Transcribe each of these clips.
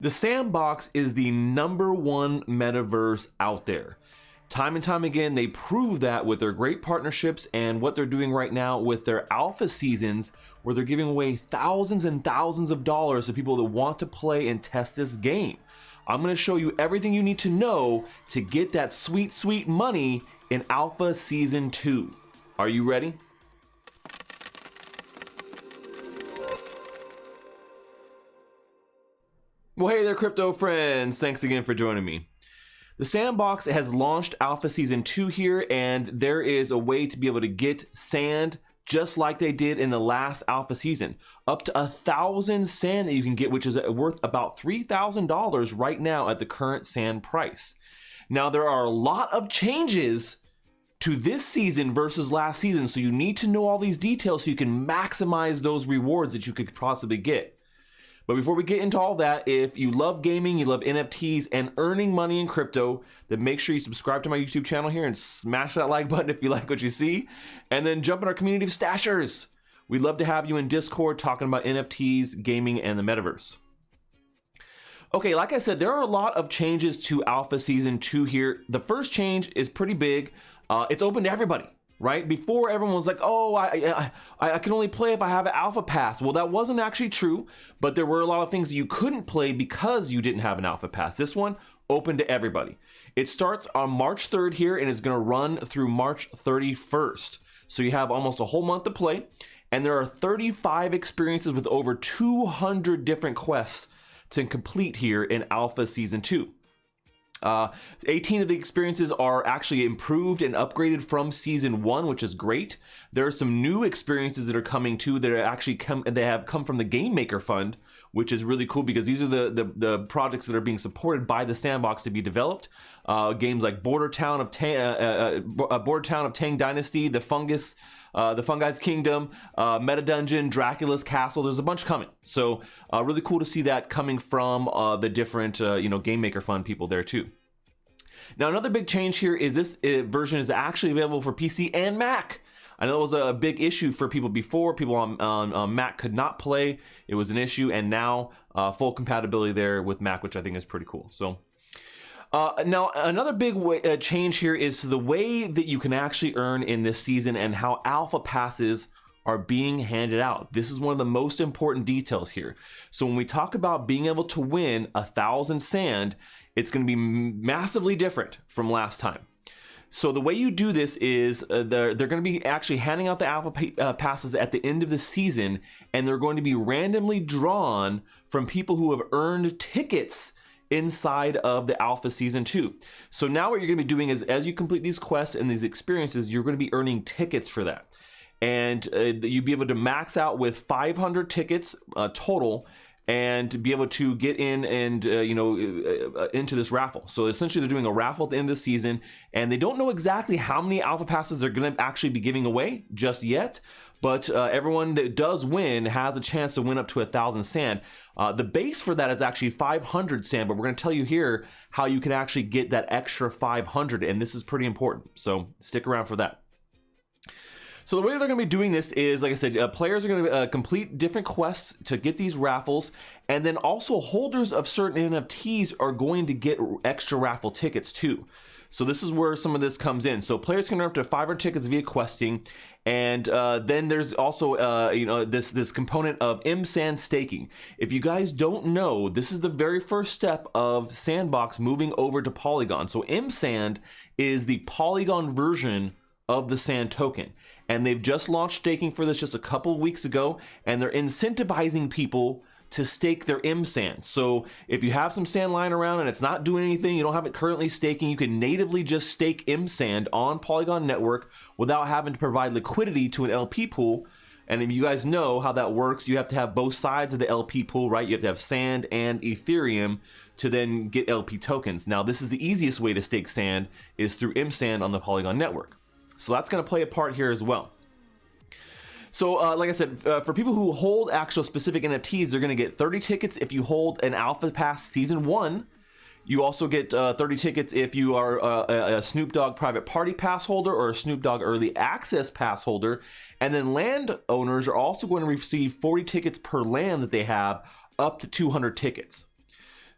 The Sandbox is the #1 metaverse out there. Time and time again, they prove that with their great partnerships and what they're doing right now with their alpha seasons, where they're giving away thousands and thousands of dollars to people that want to play and test this game. I'm going to show you everything you need to know to get that sweet, sweet money in Alpha Season 2. Are you ready? Well, hey there, crypto friends. Thanks again for joining me. The Sandbox has launched Alpha Season 2 here, and there is a way to be able to get sand just like they did in the last Alpha Season. Up to 1,000 sand that you can get, which is worth about $3,000 right now at the current sand price. Now, there are a lot of changes to this season versus last season, so you need to know all these details so you can maximize those rewards that you could possibly get. But before we get into all that, if you love gaming, you love NFTs and earning money in crypto, then make sure you subscribe to my YouTube channel here and smash that like button if you like what you see. And then jump in our community of Stachers. We'd love to have you in Discord talking about NFTs, gaming, and the metaverse. Okay, like I said, there are a lot of changes to Alpha Season 2 here. The first change is pretty big. It's open to everybody. Right? Before, everyone was like, oh, I can only play if I have an alpha pass. Well, that wasn't actually true, but there were a lot of things that you couldn't play because you didn't have an alpha pass. This one, open to everybody. It starts on March 3rd here and is going to run through March 31st. So you have almost a whole month to play, and there are 35 experiences with over 200 different quests to complete here in Alpha Season 2. 18 of the experiences are actually improved and upgraded from Season 1, which is great. There are some new experiences that are coming too that are actually have come from the Game Maker Fund, which is really cool because these are the projects that are being supported by the Sandbox to be developed. Games like Border Town of Tang Dynasty, The Fungi's Kingdom, Meta Dungeon, Dracula's Castle. There's a bunch coming. So really cool to see that coming from the different Game Maker Fund people there too. Now, another big change here is this version is actually available for PC and Mac. I know it was a big issue for people before. People on Mac could not play. It was an issue, and now full compatibility there with Mac, which I think is pretty cool. So now, another big change here is the way that you can actually earn in this season and how alpha passes are being handed out. This is one of the most important details here. So when we talk about being able to win 1,000 sand, it's going to be massively different from last time. So the way you do this is they're going to be actually handing out the alpha passes at the end of the season, and they're going to be randomly drawn from people who have earned tickets inside of the Alpha Season 2. So now what you're going to be doing is, as you complete these quests and these experiences, you're going to be earning tickets for that. And you'll be able to max out with 500 tickets total, and be able to get in and into this raffle. So essentially, they're doing a raffle at the end of the season, and they don't know exactly how many alpha passes they're going to actually be giving away just yet. But everyone that does win has a chance to win up to 1,000 sand. The base for that is actually 500 sand, but we're going to tell you here how you can actually get that extra 500, and this is pretty important. So stick around for that. So the way they're going to be doing this is, like I said, players are going to complete different quests to get these raffles, and then also holders of certain NFTs are going to get extra raffle tickets too. So this is where some of this comes in. So players can earn up to 500 tickets via questing, and then there's also this component of sand staking. If you guys don't know, this is the very first step of Sandbox moving over to Polygon. So sand is the Polygon version of the sand token. And they've just launched staking for this just a couple of weeks ago, and they're incentivizing people to stake their sand. So if you have some sand lying around and it's not doing anything, you don't have it currently staking, you can natively just stake sand on Polygon Network without having to provide liquidity to an LP pool. And if you guys know how that works, you have to have both sides of the LP pool, right? You have to have sand and Ethereum to then get LP tokens. Now, this is the easiest way to stake sand, is through sand on the Polygon Network. So that's going to play a part here as well. So like I said, for people who hold actual specific NFTs, they're going to get 30 tickets if you hold an Alpha Pass Season 1. You also get 30 tickets if you are a Snoop Dogg Private Party Pass holder or a Snoop Dogg Early Access Pass holder. And then landowners are also going to receive 40 tickets per land that they have, up to 200 tickets.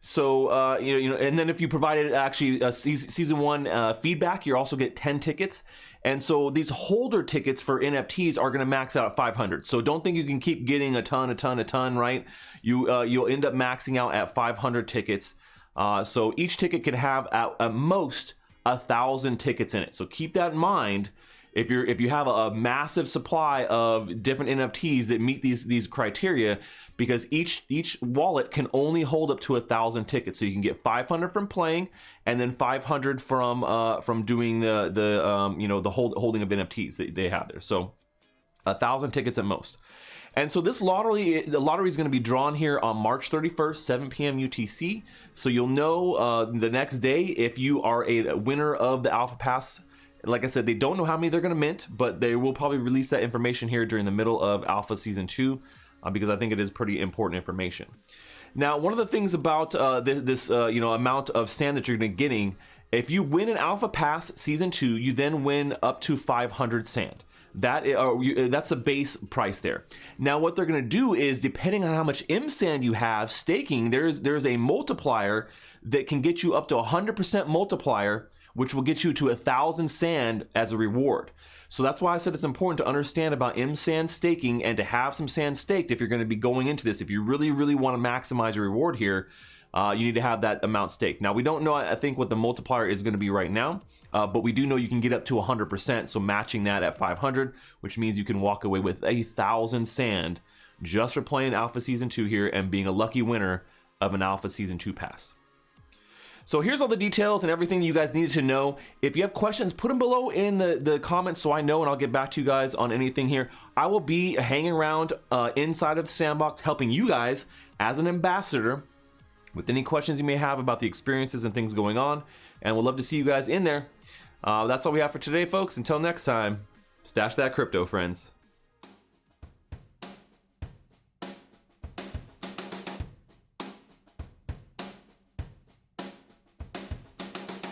So and then if you provided actually a season 1 feedback, you also get 10 tickets. And so these holder tickets for NFTs are going to max out at 500. So don't think you can keep getting a ton, right? You'll end up maxing out at 500 tickets. So each ticket can have at most 1,000 tickets in it. So keep that in mind. If you have a massive supply of different NFTs that meet these criteria, because each wallet can only hold up to 1,000 tickets, so you can get 500 from playing, and then 500 from doing the holding of NFTs that they have there. So 1,000 tickets at most. And so the lottery is going to be drawn here on March 31st, 7 p.m. UTC. So you'll know the next day if you are a winner of the Alpha Pass. Like I said, they don't know how many they're going to mint, but they will probably release that information here during the middle of Alpha Season 2, because I think it is pretty important information. Now, one of the things about this amount of sand that you're going to be getting, if you win an Alpha Pass Season 2, you then win up to 500 sand. That's the base price there. Now, what they're going to do is, depending on how much M sand you have staking, there's a multiplier that can get you up to 100% multiplier, which will get you to 1,000 sand as a reward. So that's why I said it's important to understand about M sand staking and to have some sand staked if you're going to be going into this. If you really want to maximize your reward here, you need to have that amount staked. Now, we don't know, I think, what the multiplier is going to be right now, but we do know you can get up to 100%, so matching that at 500, which means you can walk away with 1,000 sand just for playing Alpha Season 2 here and being a lucky winner of an Alpha Season 2 pass. So here's all the details and everything you guys needed to know. If you have questions, put them below in the comments so I know, and I'll get back to you guys on anything here. I will be hanging around inside of the Sandbox, helping you guys as an ambassador with any questions you may have about the experiences and things going on, and we'll love to see you guys in there. That's all we have for today, folks. Until next time, stash that crypto, friends.